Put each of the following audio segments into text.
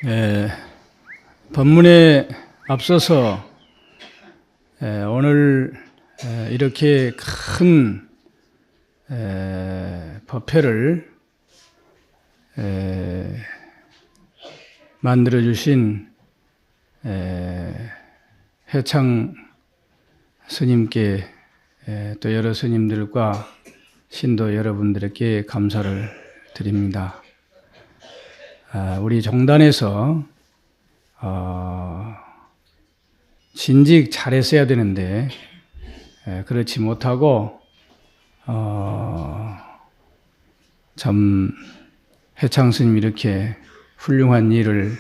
예, 본문에 앞서서 오늘 이렇게 큰 법회를 만들어 주신 해창 스님께 또 여러 스님들과 신도 여러분들에게 감사를 드립니다. 우리 종단에서 진직 잘했어야 되는데 그렇지 못하고 참 해창 스님 이렇게 훌륭한 일을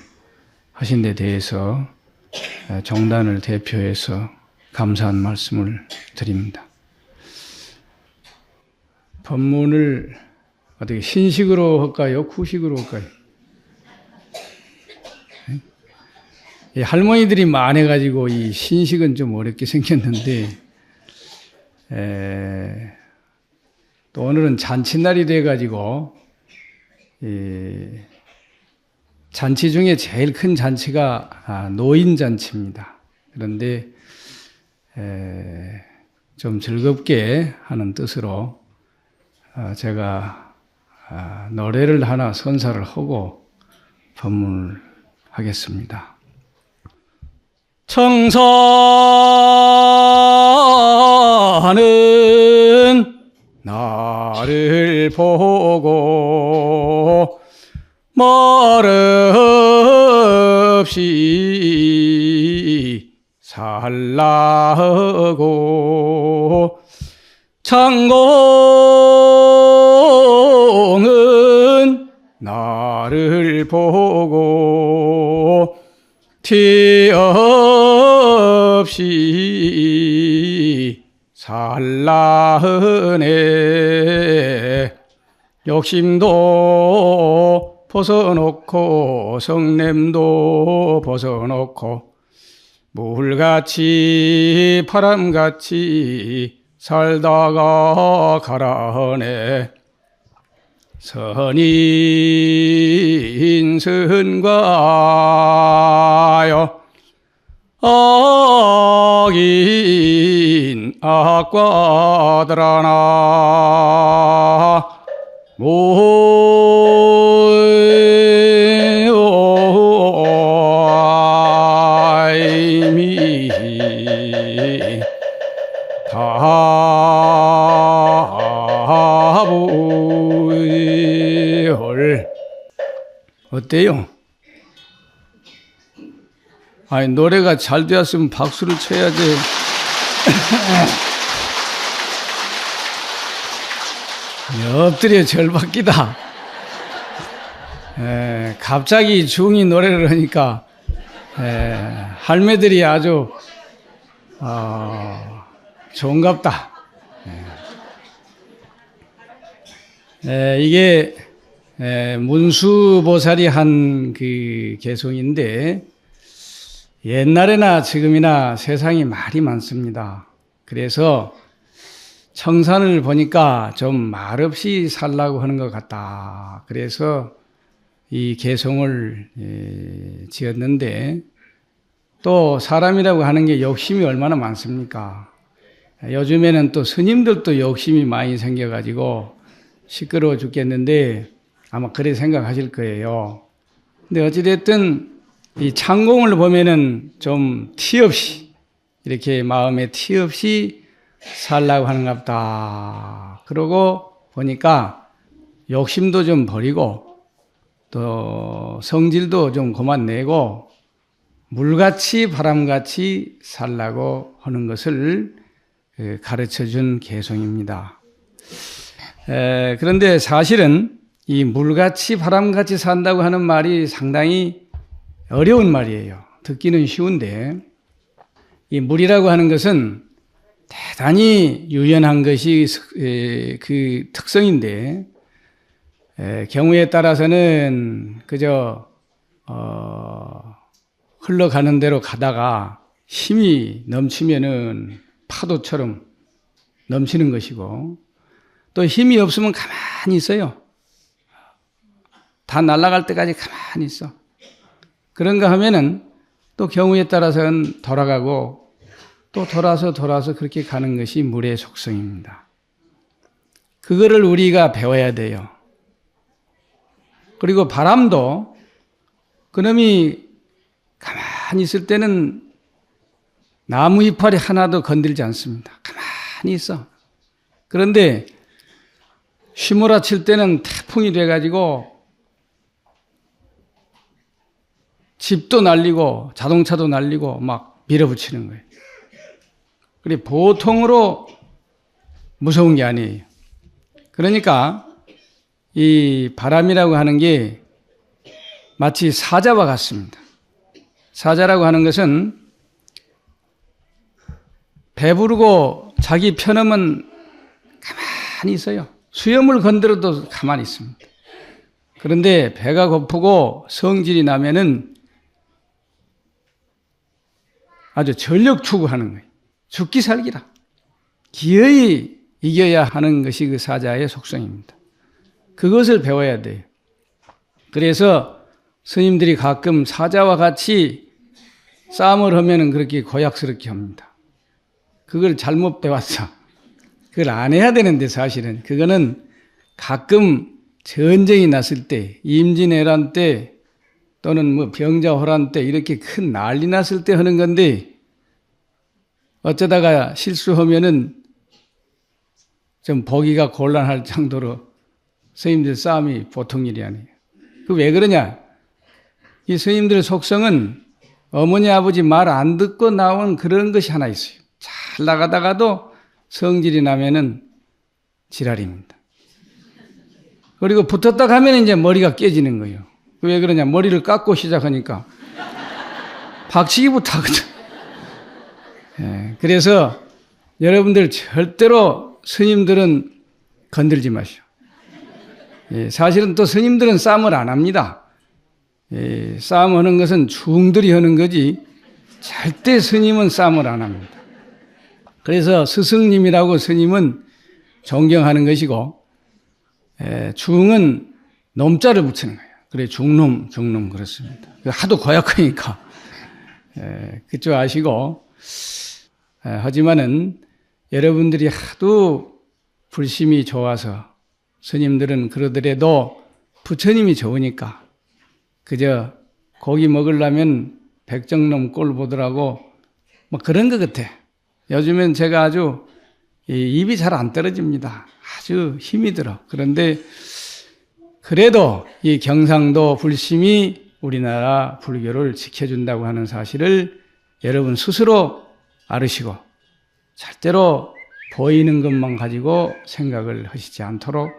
하신 데 대해서 종단을 대표해서 감사한 말씀을 드립니다. 법문을 어떻게 신식으로 할까요? 구식으로 할까요? 이 할머니들이 많아가지고 이 신식은 좀 어렵게 생겼는데 또 오늘은 잔칫날이 돼가지고 잔치 중에 제일 큰 잔치가 노인 잔치입니다. 그런데 좀 즐겁게 하는 뜻으로 제가 노래를 하나 선사를 하고 법문을 하겠습니다. 청사는 나를 보고 말없이 살라고 창공은 나를 보고 티 없이 살라하네. 욕심도 벗어놓고 성냄도 벗어놓고 물같이 바람같이 살다가 가라하네. 선인선과요 악인 악과들아나 모임이 다부을 어때요? 아니, 노래가 잘 되었으면 박수를 쳐야지. 엎드려 절박기다. 갑자기 중이 노래를 하니까 할매들이 아주 좋은갑다. 이게 문수보살이 한 그 개송인데 옛날에나 지금이나 세상에 말이 많습니다. 그래서 청산을 보니까 좀 말없이 살라고 하는 것 같다. 그래서 이 개송을 지었는데 또 사람이라고 하는 게 욕심이 얼마나 많습니까? 요즘에는 또 스님들도 욕심이 많이 생겨가지고 시끄러워 죽겠는데 아마 그래 생각하실 거예요. 근데 어찌됐든 이 창공을 보면은 좀 티 없이 이렇게 마음에 티 없이 살라고 하는갑다. 그러고 보니까 욕심도 좀 버리고 또 성질도 좀 그만 내고 물같이 바람같이 살라고 하는 것을 가르쳐 준 개송입니다. 그런데 사실은 이 물같이 바람같이 산다고 하는 말이 상당히 어려운 말이에요. 듣기는 쉬운데 이 물이라고 하는 것은 대단히 유연한 것이 그 특성인데 경우에 따라서는 그저 흘러가는 대로 가다가 힘이 넘치면은 파도처럼 넘치는 것이고 또 힘이 없으면 가만히 있어요. 다 날아갈 때까지 가만히 있어. 그런가 하면은 또 경우에 따라서는 돌아가고 또 돌아서 그렇게 가는 것이 물의 속성입니다. 그거를 우리가 배워야 돼요. 그리고 바람도 그놈이 가만히 있을 때는 나무 이파리 하나도 건들지 않습니다. 가만히 있어. 그런데 휘몰아칠 때는 태풍이 돼가지고 집도 날리고 자동차도 날리고 막 밀어붙이는 거예요. 그래 보통으로 무서운 게 아니에요. 그러니까 이 바람이라고 하는 게 마치 사자와 같습니다. 사자라고 하는 것은 배부르고 자기 편하면 가만히 있어요. 수염을 건드려도 가만히 있습니다. 그런데 배가 고프고 성질이 나면은 아주 전력 투구하는 거예요. 죽기 살기라. 기어이 이겨야 하는 것이 그 사자의 속성입니다. 그것을 배워야 돼요. 그래서 스님들이 가끔 사자와 같이 싸움을 하면은 그렇게 고약스럽게 합니다. 그걸 잘못 배웠어. 그걸 안 해야 되는데 사실은 그거는 가끔 전쟁이 났을 때, 임진왜란 때 또는 뭐 병자호란 때 이렇게 큰 난리 났을 때 하는 건데 어쩌다가 실수하면은 좀 보기가 곤란할 정도로 스님들 싸움이 보통 일이 아니에요. 그 왜 그러냐? 이 스님들의 속성은 어머니 아버지 말 안 듣고 나온 그런 것이 하나 있어요. 잘 나가다가도 성질이 나면은 지랄입니다. 그리고 붙었다 가면 이제 머리가 깨지는 거예요. 왜 그러냐? 머리를 깎고 시작하니까 박치기부터 하거든. 예, 그래서 여러분들 절대로 스님들은 건들지 마시오. 예, 사실은 또 스님들은 싸움을 안 합니다. 예, 싸움하는 것은 중들이 하는 거지 절대 스님은 싸움을 안 합니다. 그래서 스승님이라고 스님은 존경하는 것이고 중은 놈자를 붙이는 거예요. 그래 중놈 그렇습니다. 하도 고약하니까 그쪽 아시고 하지만은 여러분들이 하도 불심이 좋아서 스님들은 그러더라도 부처님이 좋으니까 그저 고기 먹으려면 백정놈 꼴 보더라고 뭐 그런 것 같아. 요즘엔 제가 아주 입이 잘 안 떨어집니다. 아주 힘이 들어. 그런데 그래도 이 경상도 불심이 우리나라 불교를 지켜준다고 하는 사실을 여러분 스스로 알으시고 절대로 보이는 것만 가지고 생각을 하시지 않도록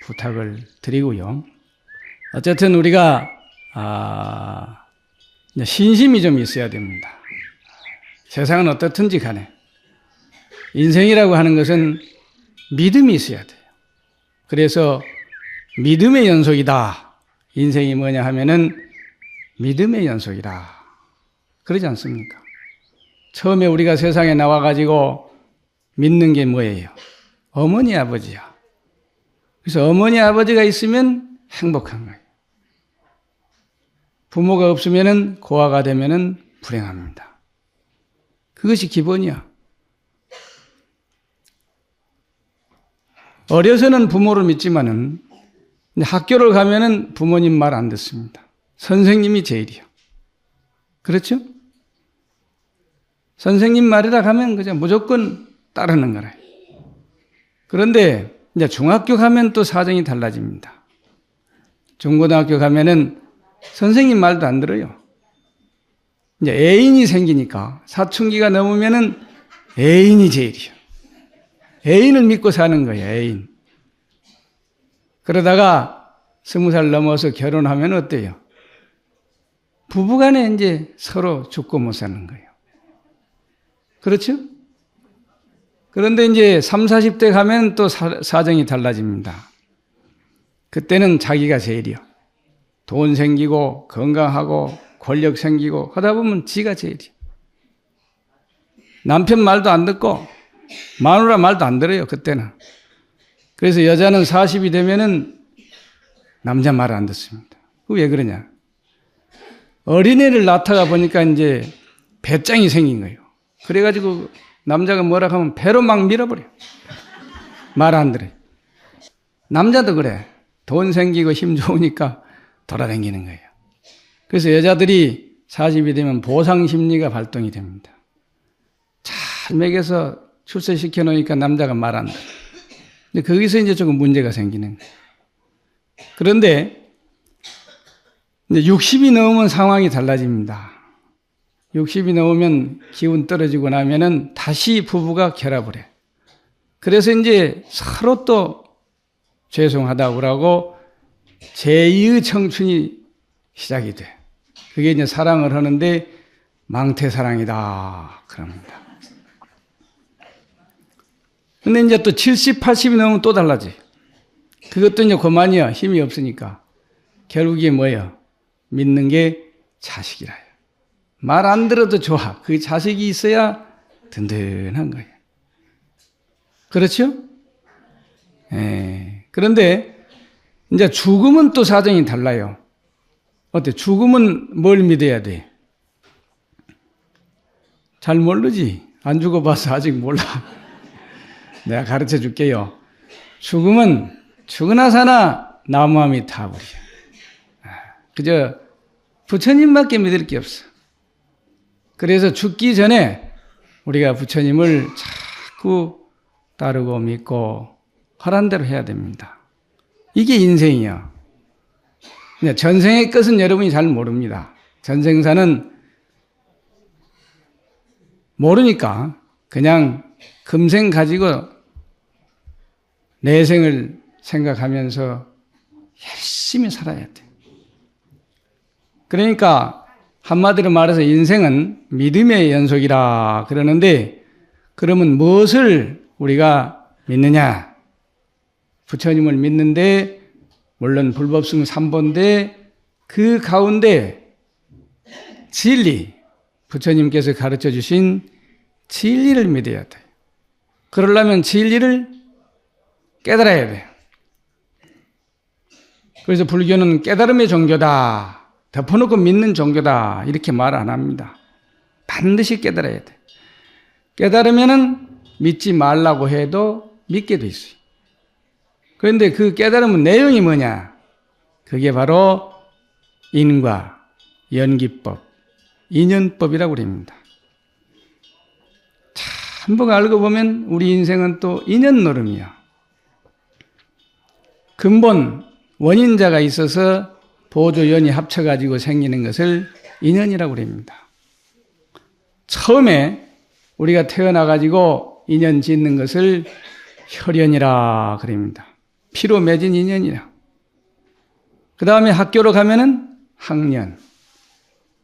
부탁을 드리고요. 어쨌든 우리가 신심이 좀 있어야 됩니다. 세상은 어떻든지 간에 인생이라고 하는 것은 믿음이 있어야 돼요. 그래서 믿음의 연속이다. 인생이 뭐냐 하면은 믿음의 연속이다. 그러지 않습니까? 처음에 우리가 세상에 나와가지고 믿는 게 뭐예요? 어머니 아버지야. 그래서 어머니 아버지가 있으면 행복한 거예요. 부모가 없으면은 고아가 되면은 불행합니다. 그것이 기본이야. 어려서는 부모를 믿지만은 학교를 가면은 부모님 말 안 듣습니다. 선생님이 제일이요. 그렇죠? 선생님 말이라 가면 그냥 무조건 따르는 거라. 그런데 이제 중학교 가면 또 사정이 달라집니다. 중고등학교 가면은 선생님 말도 안 들어요. 이제 애인이 생기니까 사춘기가 넘으면은 애인이 제일이요. 애인을 믿고 사는 거예요, 애인. 그러다가 20살 넘어서 결혼하면 어때요? 부부간에 이제 서로 죽고 못 사는 거예요. 그렇죠? 그런데 이제 30, 40대 가면 또 사정이 달라집니다. 그때는 자기가 제일이요. 돈 생기고 건강하고 권력 생기고 하다 보면 지가 제일이요. 남편 말도 안 듣고 마누라 말도 안 들어요, 그때는. 그래서 여자는 40이 되면은 남자 말을 안 듣습니다. 왜 그러냐? 어린애를 낳다가 보니까 이제 배짱이 생긴 거예요. 그래가지고 남자가 뭐라 하면 배로 막 밀어버려. 말 안 들어요. 남자도 그래. 돈 생기고 힘 좋으니까 돌아다니는 거예요. 그래서 여자들이 40이 되면 보상 심리가 발동이 됩니다. 잘 먹여서 출세시켜 놓으니까 남자가 말 안 들어. 근데 거기서 이제 조금 문제가 생기는 거예요. 그런데 이제 60이 넘으면 상황이 달라집니다. 60이 넘으면 기운 떨어지고 나면은 다시 부부가 결합을 해. 그래서 이제 서로 또 죄송하다고 그러고 제2의 청춘이 시작이 돼. 그게 이제 사랑을 하는데 망태사랑이다. 그럽니다. 근데 이제 또 70, 80이 넘으면 또 달라지. 그것도 이제 그만이야. 힘이 없으니까. 결국에 뭐예요? 믿는 게 자식이라요. 말 안 들어도 좋아. 그 자식이 있어야 든든한 거예요. 그렇죠? 예. 그런데 이제 죽음은 또 사정이 달라요. 어때? 죽음은 뭘 믿어야 돼? 잘 모르지? 안 죽어봐서 아직 몰라. 내가 가르쳐 줄게요. 죽음은 죽으나 사나 나무함이 타버려. 그저 부처님밖에 믿을 게 없어. 그래서 죽기 전에 우리가 부처님을 자꾸 따르고 믿고 하란 대로 해야 됩니다. 이게 인생이야. 전생의 것은 여러분이 잘 모릅니다. 전생사는 모르니까 그냥 금생 가지고 내생을 생각하면서 열심히 살아야 돼. 그러니까 한마디로 말해서 인생은 믿음의 연속이라 그러는데, 그러면 무엇을 우리가 믿느냐? 부처님을 믿는데 물론 불법승 3번인데 그 가운데 진리, 부처님께서 가르쳐 주신 진리를 믿어야 돼. 그러려면 진리를 깨달아야 돼. 그래서 불교는 깨달음의 종교다, 덮어놓고 믿는 종교다 이렇게 말 안 합니다. 반드시 깨달아야 돼. 깨달으면은 믿지 말라고 해도 믿게 돼 있어요. 그런데 그 깨달음은 내용이 뭐냐? 그게 바로 인과 연기법, 인연법이라고 그럽니다. 참복 알고 보면 우리 인생은 또 인연 노름이야. 근본 원인자가 있어서 보조연이 합쳐가지고 생기는 것을 인연이라고 그럽니다. 처음에 우리가 태어나가지고 인연 짓는 것을 혈연이라 그럽니다. 피로 맺은 인연이라. 그 다음에 학교로 가면은 학년,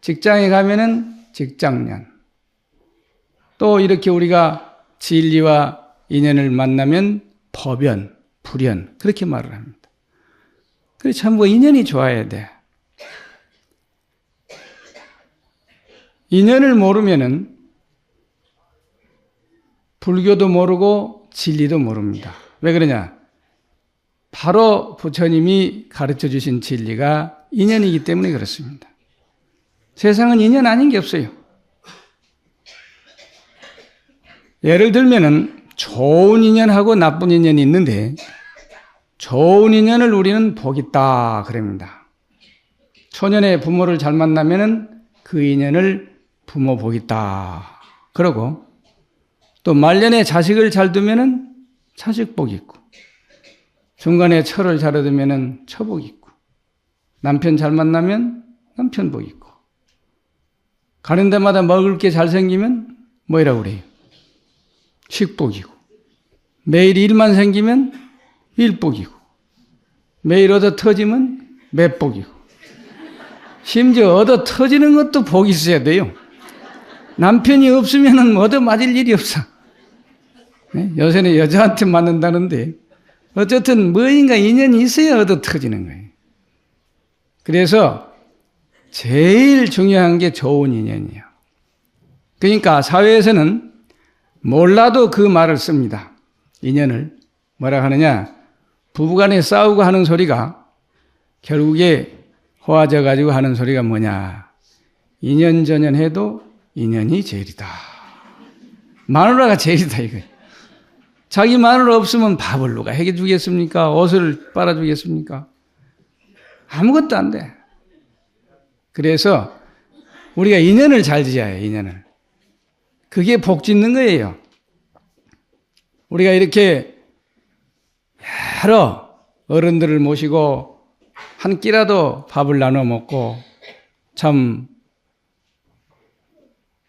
직장에 가면은 직장년, 또 이렇게 우리가 진리와 인연을 만나면 법연, 불연, 그렇게 말을 합니다. 그래서 참 인연이 좋아야 돼. 인연을 모르면은 불교도 모르고 진리도 모릅니다. 왜 그러냐? 바로 부처님이 가르쳐 주신 진리가 인연이기 때문에 그렇습니다. 세상은 인연 아닌 게 없어요. 예를 들면은 좋은 인연하고 나쁜 인연이 있는데 좋은 인연을 우리는 복 있다 그럽니다. 초년에 부모를 잘 만나면은 그 인연을 부모 복 있다 그러고, 또 말년에 자식을 잘 두면은 자식 복 있고, 중간에 처를 잘 얻으면은 처복 있고, 남편 잘 만나면 남편 복 있고, 가는 데마다 먹을 게 잘 생기면 뭐라고 그래요? 식복이고, 매일 일만 생기면 일복이고, 매일 얻어 터지면 매복이고, 심지어 얻어 터지는 것도 복이 있어야 돼요. 남편이 없으면 얻어 맞을 일이 없어. 요새는 여자한테 맞는다는데 어쨌든 뭐인가 인연이 있어야 얻어 터지는 거예요. 그래서 제일 중요한 게 좋은 인연이에요. 그러니까 사회에서는 몰라도 그 말을 씁니다. 인연을 뭐라 하느냐? 부부간에 싸우고 하는 소리가 결국에 호화져 가지고 하는 소리가 뭐냐? 인연전연해도 인연이 제일이다. 마누라가 제일이다 이거예요. 자기 마누라 없으면 밥을 누가 해주겠습니까? 옷을 빨아주겠습니까? 아무것도 안 돼. 그래서 우리가 인연을 잘 지어야 해요. 인연을. 그게 복 짓는 거예요. 우리가 이렇게 여러 어른들을 모시고 한 끼라도 밥을 나눠 먹고 참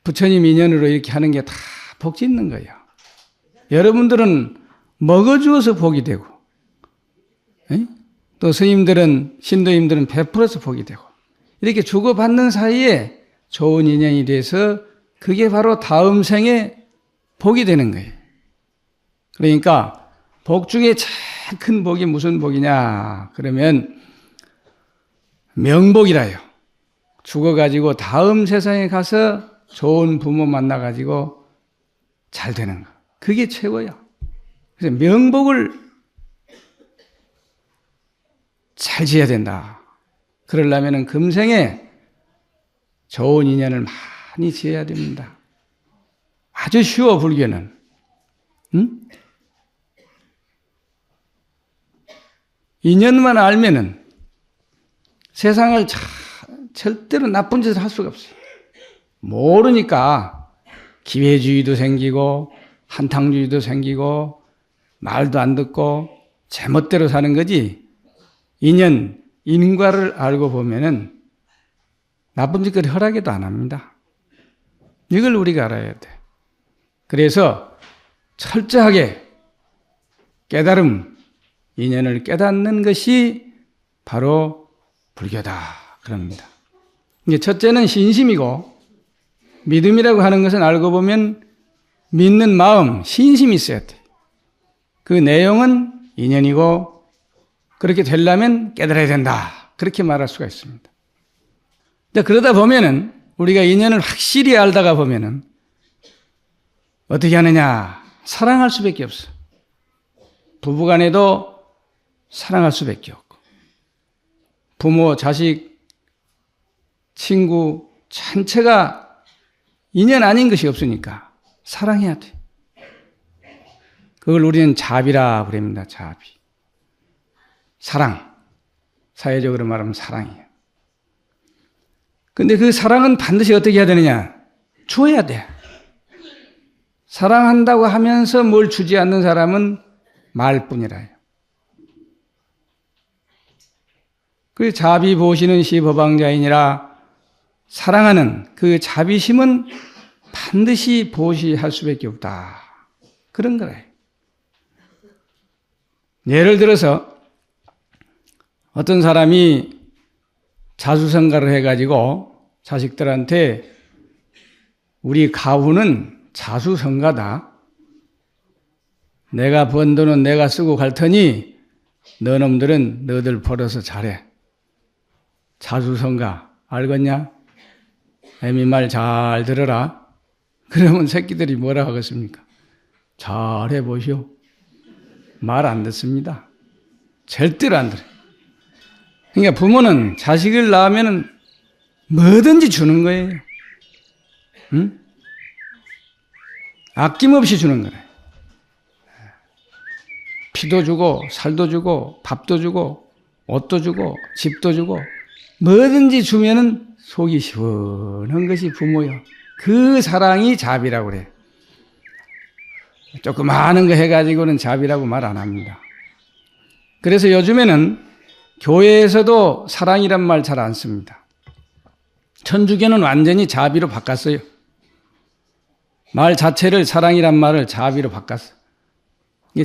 부처님 인연으로 이렇게 하는 게 다 복 짓는 거예요. 여러분들은 먹어주어서 복이 되고 또 스님들은 신도님들은 베풀어서 복이 되고 이렇게 주고받는 사이에 좋은 인연이 돼서 그게 바로 다음 생에 복이 되는 거예요. 그러니까 복 중에 제일 큰 복이 무슨 복이냐 그러면 명복이라요. 죽어가지고 다음 세상에 가서 좋은 부모 만나가지고 잘 되는 거. 그게 최고야. 그래서 명복을 잘 지어야 된다. 그러려면 금생에 좋은 인연을 많이 지어야 됩니다. 아주 쉬워, 불교는. 응? 인연만 알면은 세상을 절대로 나쁜 짓을 할 수가 없어요. 모르니까 기회주의도 생기고 한탕주의도 생기고 말도 안 듣고 제멋대로 사는 거지. 인과를 알고 보면은 나쁜 짓거리 허락에도 안 합니다. 이걸 우리가 알아야 돼. 그래서 철저하게 깨달음, 인연을 깨닫는 것이 바로 불교다. 그럽니다. 이제 첫째는 신심이고 믿음이라고 하는 것은 알고 보면 믿는 마음, 신심이 있어야 돼. 그 내용은 인연이고 그렇게 되려면 깨달아야 된다. 그렇게 말할 수가 있습니다. 그러다 보면은 우리가 인연을 확실히 알다가 보면은 어떻게 하느냐? 사랑할 수밖에 없어. 부부간에도 사랑할 수밖에 없고 부모, 자식, 친구 전체가 인연 아닌 것이 없으니까 사랑해야 돼. 그걸 우리는 자비라 그럽니다. 자비. 사랑. 사회적으로 말하면 사랑이에요. 근데 그 사랑은 반드시 어떻게 해야 되느냐? 줘야 돼. 사랑한다고 하면서 뭘 주지 않는 사람은 말뿐이라요. 그 자비 보시는 시 법왕자이니라 사랑하는 그 자비심은 반드시 보시할 수밖에 없다. 그런 거래요. 예를 들어서 어떤 사람이 자수성가를 해가지고 자식들한테 우리 가훈은 자수성가다. 내가 번 돈은 내가 쓰고 갈 테니 너놈들은 너들 벌어서 잘해. 자수성가 알겠냐? 애미 말 잘 들어라. 그러면 새끼들이 뭐라 하겠습니까? 잘 해보시오. 말 안 듣습니다. 절대로 안 들어요. 그러니까 부모는 자식을 낳으면 뭐든지 주는 거예요. 응? 아낌없이 주는 거래요. 피도 주고 살도 주고 밥도 주고 옷도 주고 집도 주고 뭐든지 주면은 속이 시원한 것이 부모요. 그 사랑이 자비라고 그래. 조그마한 거 해가지고는 자비라고 말 안 합니다. 그래서 요즘에는 교회에서도 사랑이란 말 잘 안 씁니다. 천주교는 완전히 자비로 바꿨어요. 말 자체를 사랑이란 말을 자비로 바꿨어.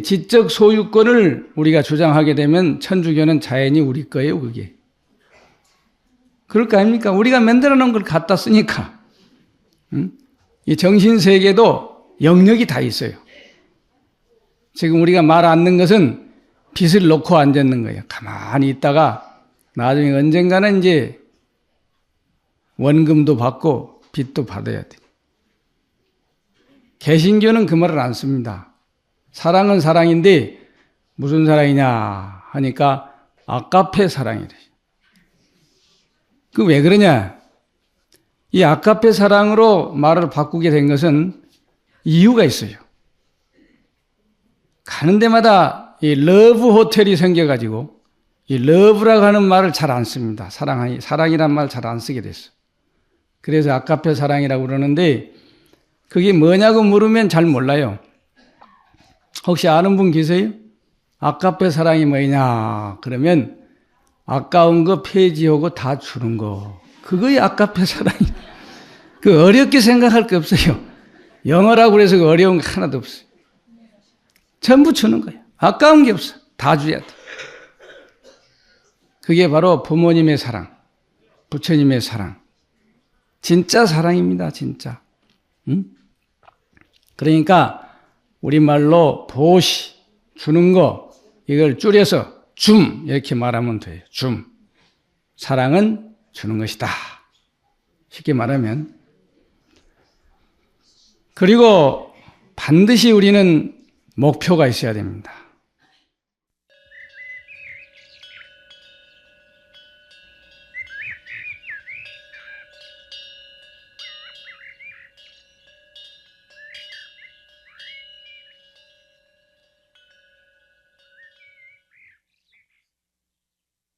지적 소유권을 우리가 주장하게 되면 천주교는 자연히 우리 거예요, 그게. 그럴 거 아닙니까? 우리가 만들어 놓은 걸 갖다 쓰니까. 이 정신세계도 영역이 다 있어요. 지금 우리가 말 않는 것은 빚을 놓고 앉았는 거예요. 가만히 있다가 나중에 언젠가는 이제 원금도 받고 빚도 받아야 돼. 개신교는 그 말을 안 씁니다. 사랑은 사랑인데 무슨 사랑이냐 하니까 아까페 사랑이래. 그 왜 그러냐? 이 아카페 사랑으로 말을 바꾸게 된 것은 이유가 있어요. 가는 데마다 이 러브 호텔이 생겨가지고 이 러브라고 하는 말을 잘 안 씁니다. 사랑이란 말 잘 안 쓰게 됐어. 그래서 아카페 사랑이라고 그러는데 그게 뭐냐고 물으면 잘 몰라요. 혹시 아는 분 계세요? 아카페 사랑이 뭐냐? 그러면 아까운 거 폐지하고 다 주는 거. 그거이 아카페 사랑이. 그 어렵게 생각할 거 없어요. 영어라고 그래서 그 어려운 거 하나도 없어요. 전부 주는 거예요. 아까운 게 없어. 다 줘야 돼. 그게 바로 부모님의 사랑, 부처님의 사랑. 진짜 사랑입니다. 진짜. 응? 그러니까 우리말로 보시, 주는 거, 이걸 줄여서 줌 이렇게 말하면 돼요. 줌. 사랑은 주는 것이다. 쉽게 말하면. 그리고 반드시 우리는 목표가 있어야 됩니다.